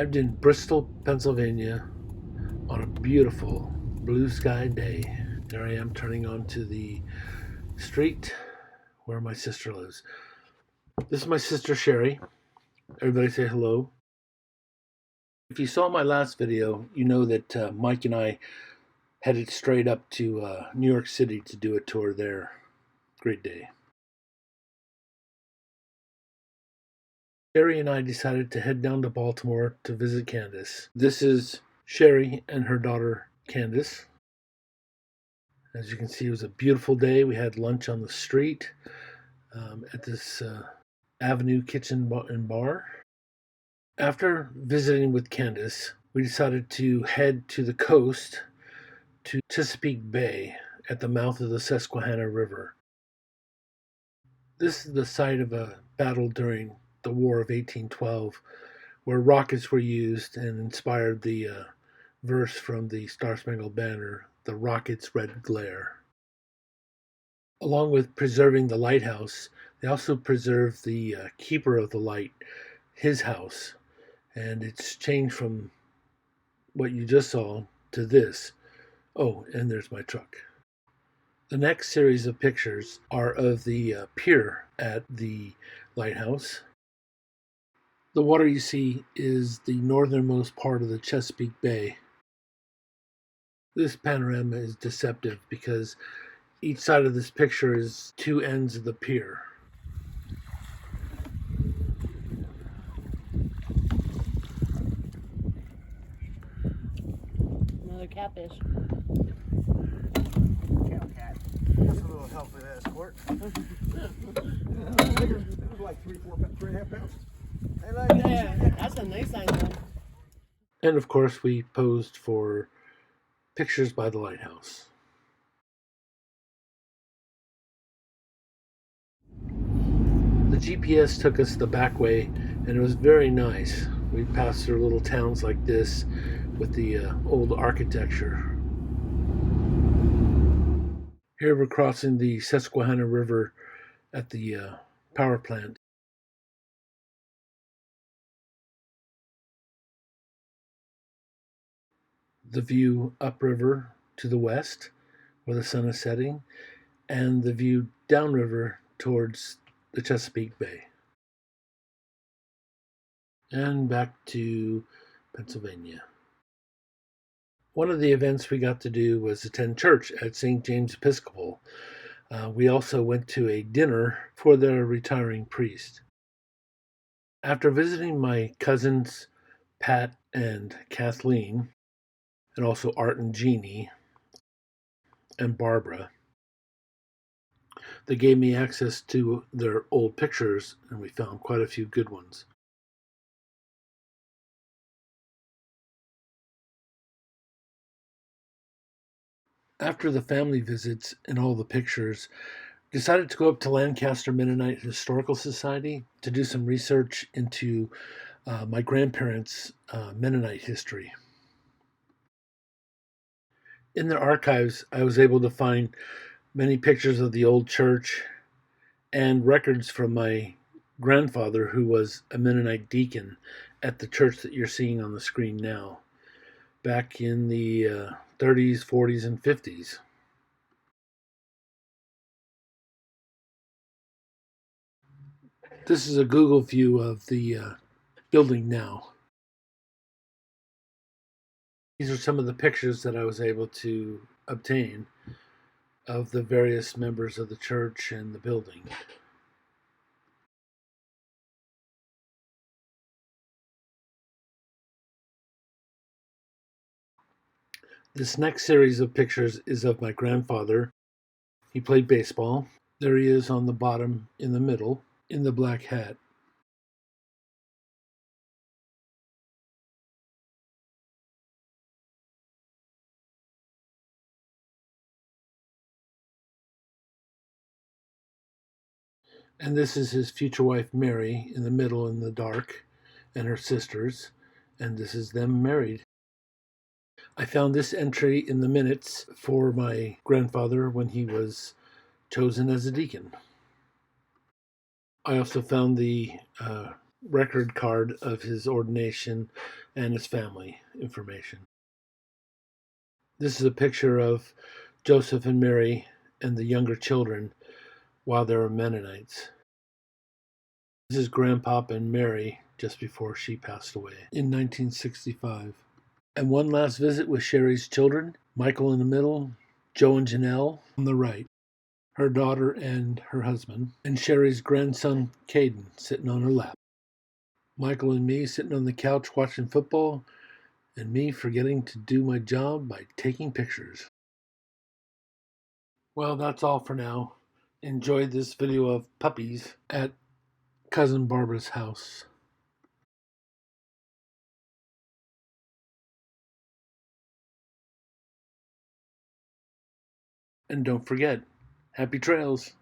Arrived in Bristol, Pennsylvania on a beautiful blue sky day. There I am turning onto the street where my sister lives. This is my sister Sherry. Everybody say hello. If you saw my last video, you know that Mike and I headed straight up to New York City to do a tour there. Great day. Sherry and I decided to head down to Baltimore to visit Candace. This is Sherry and her daughter Candace. As you can see, it was a beautiful day. We had lunch on the street at this Avenue Kitchen and Bar. After visiting with Candace, we decided to head to the coast to Chesapeake Bay at the mouth of the Susquehanna River. This is the site of a battle during the War of 1812 where rockets were used and inspired the verse from the Star-Spangled Banner, "The rocket's red glare." Along with preserving the lighthouse, they also preserved the keeper of the light, his house, and it's changed from what you just saw to this. Oh, and there's my truck. The next series of pictures are of the pier at the lighthouse. The water you see is the northernmost part of the Chesapeake Bay. This panorama is deceptive because each side of this picture is two ends of the pier. Another catfish. Cat. That's a little help with escort. It was like 3.5 pounds. Yeah, that's a nice size one. And of course, we posed for pictures by the lighthouse. The GPS took us the back way, and it was very nice. We passed through little towns like this with the old architecture. Here we're crossing the Susquehanna River at the power plant. The view upriver to the west where the sun is setting, and the view downriver towards the Chesapeake Bay. And back to Pennsylvania. One of the events we got to do was attend church at St. James Episcopal. We also went to a dinner for their retiring priest. After visiting my cousins, Pat and Kathleen, and also Art and Jeannie, and Barbara, they gave me access to their old pictures, and we found quite a few good ones. After the family visits and all the pictures, decided to go up to Lancaster Mennonite Historical Society to do some research into my grandparents' Mennonite history. In their archives, I was able to find many pictures of the old church and records from my grandfather, who was a Mennonite deacon at the church that you're seeing on the screen now, back in the 30s, 40s, and 50s. This is a Google view of the building now. These are some of the pictures that I was able to obtain of the various members of the church and the building. This next series of pictures is of my grandfather. He played baseball. There he is on the bottom in the middle in the black hat. And this is his future wife, Mary, in the middle in the dark, and her sisters. And this is them married. I found this entry in the minutes for my grandfather when he was chosen as a deacon. I also found the record card of his ordination and his family information. This is a picture of Joseph and Mary and the younger children while they were Mennonites. This is Grandpop and Mary just before she passed away in 1965. And one last visit with Sherry's children, Michael in the middle, Joe and Janelle on the right, her daughter and her husband, and Sherry's grandson Caden sitting on her lap. Michael and me sitting on the couch watching football, and me forgetting to do my job by taking pictures. Well, that's all for now. Enjoy this video of puppies at Cousin Barbara's house. And don't forget, happy trails!